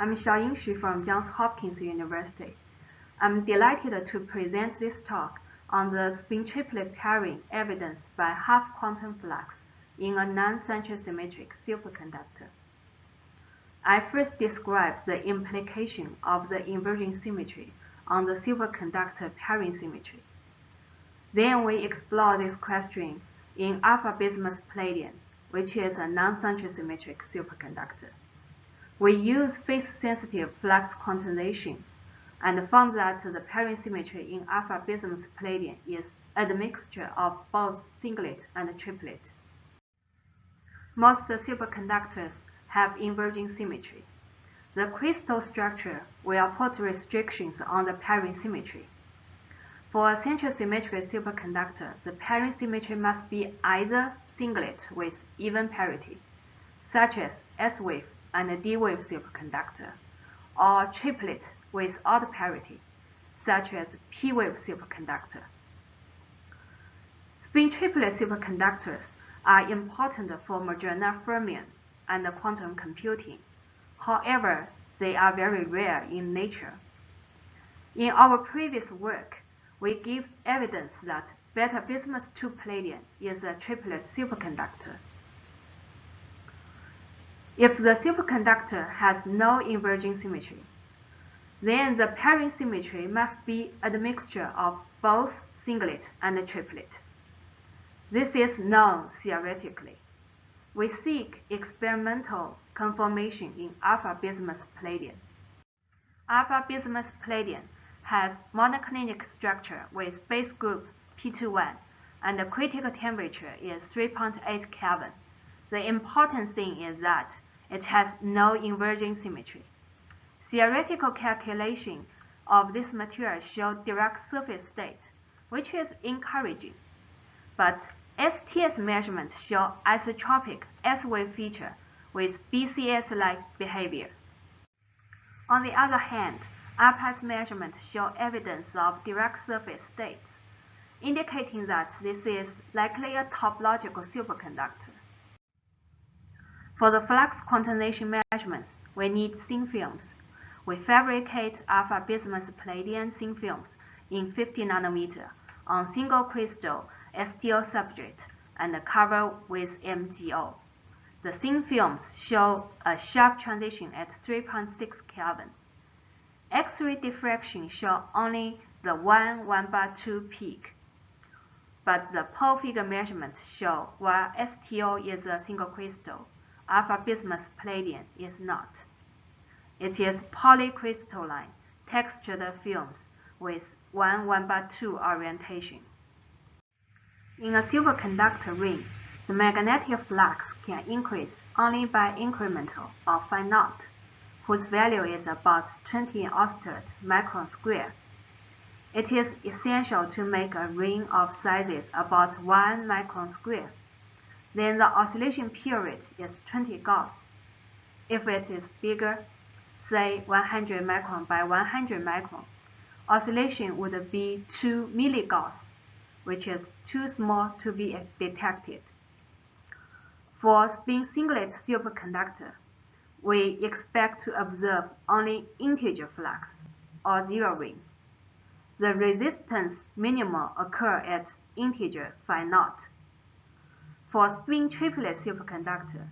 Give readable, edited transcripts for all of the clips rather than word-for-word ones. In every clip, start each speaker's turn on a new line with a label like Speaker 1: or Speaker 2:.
Speaker 1: I'm Xiaoying Xu from Johns Hopkins University. I'm delighted to present this talk on the spin-triplet pairing evidenced by half-quantum flux in a non-centrosymmetric superconductor. I first describe the implication of the inverging symmetry on the superconductor pairing symmetry. Then we explore this question in alpha-bismuth palladium, which is a non-centrosymmetric superconductor. We use phase-sensitive flux quantization and found that the pairing symmetry in alpha-bismuth palladium is a mixture of both singlet and triplet. Most superconductors have inverging symmetry. The crystal structure will put restrictions on the pairing symmetry. For a centrosymmetric superconductor, the pairing symmetry must be either singlet with even parity, such as S-wave and D-wave superconductor, or triplet with odd parity, such as P-wave superconductor. Spin-triplet superconductors are important for Majorana fermions and quantum computing. However, they are very rare in nature. In our previous work, we give evidence that beta-bismuth 2 palladium is a triplet superconductor. If the superconductor has no inverging symmetry, then the pairing symmetry must be a mixture of both singlet and triplet. This is known theoretically. We seek experimental conformation in alpha-bismuth palladium. Alpha-bismuth palladium has monoclinic structure with base group P21 and the critical temperature is 3.8 Kelvin. The important thing is that it has no inverging symmetry. Theoretical calculation of this material show direct surface state, which is encouraging. But STS measurements show isotropic S-wave feature with BCS-like behavior. On the other hand, ALPS measurements show evidence of direct surface states, indicating that this is likely a topological superconductor. For the flux quantization measurements, we need thin films. We fabricate alpha-bismuth palladium thin films in 50 nanometer on single crystal STO substrate and cover with MgO. The thin films show a sharp transition at 3.6 Kelvin. X-ray diffraction shows only the 1/2 peak, but the pole figure measurements show while STO is a single crystal, alpha-bismuth palladium is not. It is polycrystalline, textured films with 1/2 orientation. In a superconductor ring, the magnetic flux can increase only by incremental or phi naught, whose value is about 20 oerstед micron square. It is essential to make a ring of sizes about 1 micron square. Then the oscillation period is 20 Gauss. If it is bigger, say 100 micron by 100 micron, oscillation would be 2 milligauss, which is too small to be detected. For spin singlet superconductor, we expect to observe only integer flux, or zero ring. The resistance minimum occur at integer phi naught. For spin-triplet superconductor,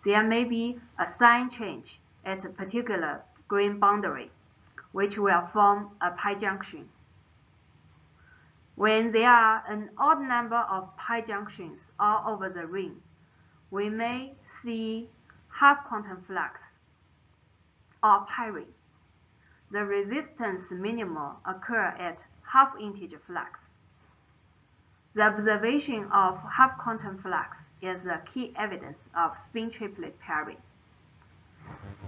Speaker 1: there may be a sign change at a particular grain boundary, which will form a pi junction. When there are an odd number of pi junctions all over the ring, we may see half-quantum flux, or pi ring. The resistance minimum occur at half-integer flux. The observation of half-quantum flux is the key evidence of spin-triplet pairing.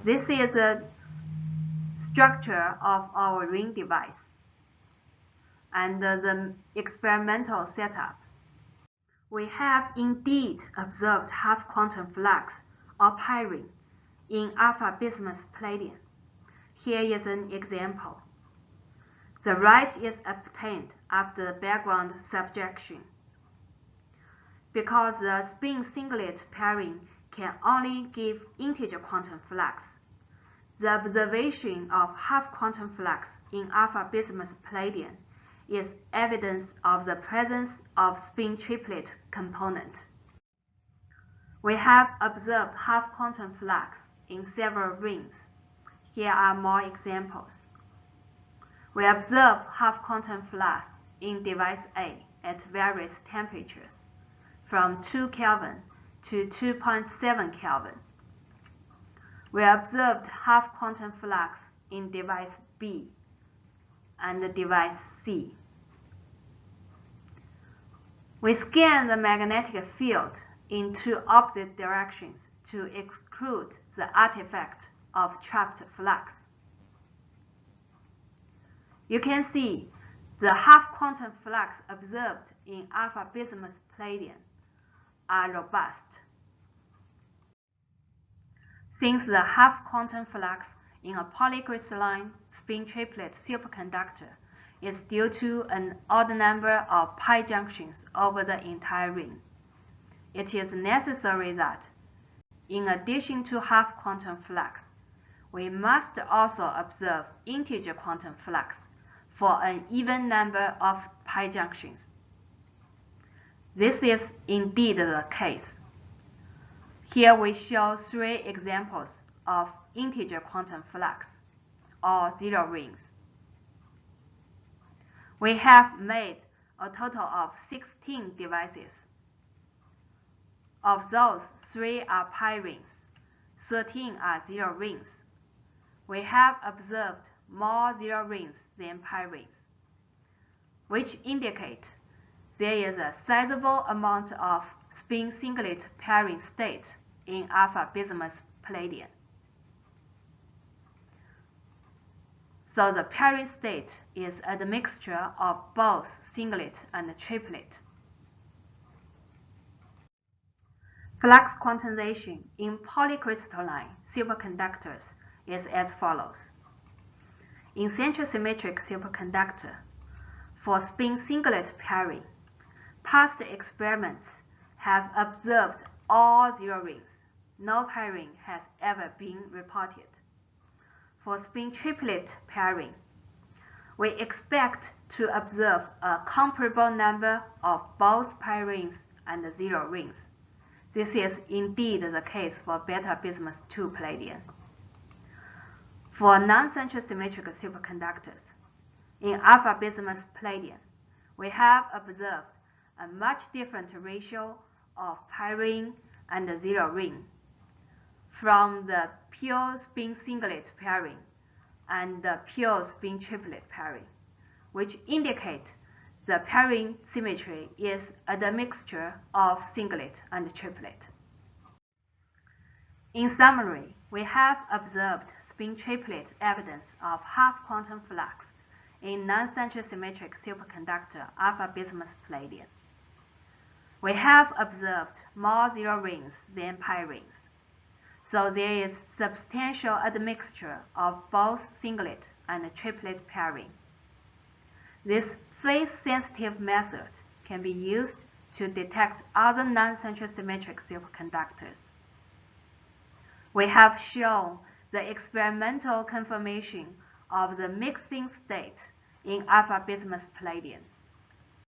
Speaker 1: This is the structure of our ring device and the experimental setup. We have indeed observed half-quantum flux, or pi ring, in alpha-bismuth palladium. Here is an example. The right is obtained after background subjection. Because the spin singlet pairing can only give integer quantum flux, The observation of half-quantum flux in alpha-bismuth palladium is evidence of the presence of spin-triplet component. We have observed half-quantum flux in several rings. Here are more examples. We observe half-quantum flux in device A at various temperatures, from 2 Kelvin to 2.7 Kelvin. We observed half-quantum flux in device B and device C. We scan the magnetic field in two opposite directions to exclude the artifact of trapped flux. You can see the half-quantum flux observed in alpha-bismuth palladium are robust. Since the half-quantum flux in a polycrystalline spin-triplet superconductor is due to an odd number of pi junctions over the entire ring, it is necessary that, in addition to half-quantum flux, we must also observe integer quantum flux for an even number of pi junctions. This is indeed the case. Here we show three examples of integer quantum flux, or zero rings. We have made a total of 16 devices. Of those, 3 are pi rings, 13 are zero rings. We have observed more zero rings than pi rings, which indicate there is a sizable amount of spin singlet pairing state in alpha-bismuth palladium. So the pairing state is a mixture of both singlet and triplet. Flux quantization in polycrystalline superconductors is as follows. In centrosymmetric superconductor, for spin singlet pairing, past experiments have observed all zero rings. No pairing has ever been reported. For spin triplet pairing, we expect to observe a comparable number of both pi rings and zero rings. This is indeed the case for beta bismuth 2 palladium. For non-centrosymmetric superconductors, in alpha bismuth palladium, we have observed a much different ratio of pi ring and zero ring from the pure spin singlet pairing and the pure spin triplet pairing, which indicate the pairing symmetry is a mixture of singlet and triplet. In summary, we have observed spin-triplet evidence of half-quantum flux in non-centrosymmetric superconductor alpha-bismuth palladium. We have observed more zero rings than pi rings, so there is substantial admixture of both singlet and triplet pairing. This phase-sensitive method can be used to detect other non-centrosymmetric superconductors. We have shown the experimental confirmation of the mixing state in alpha-bismuth palladium.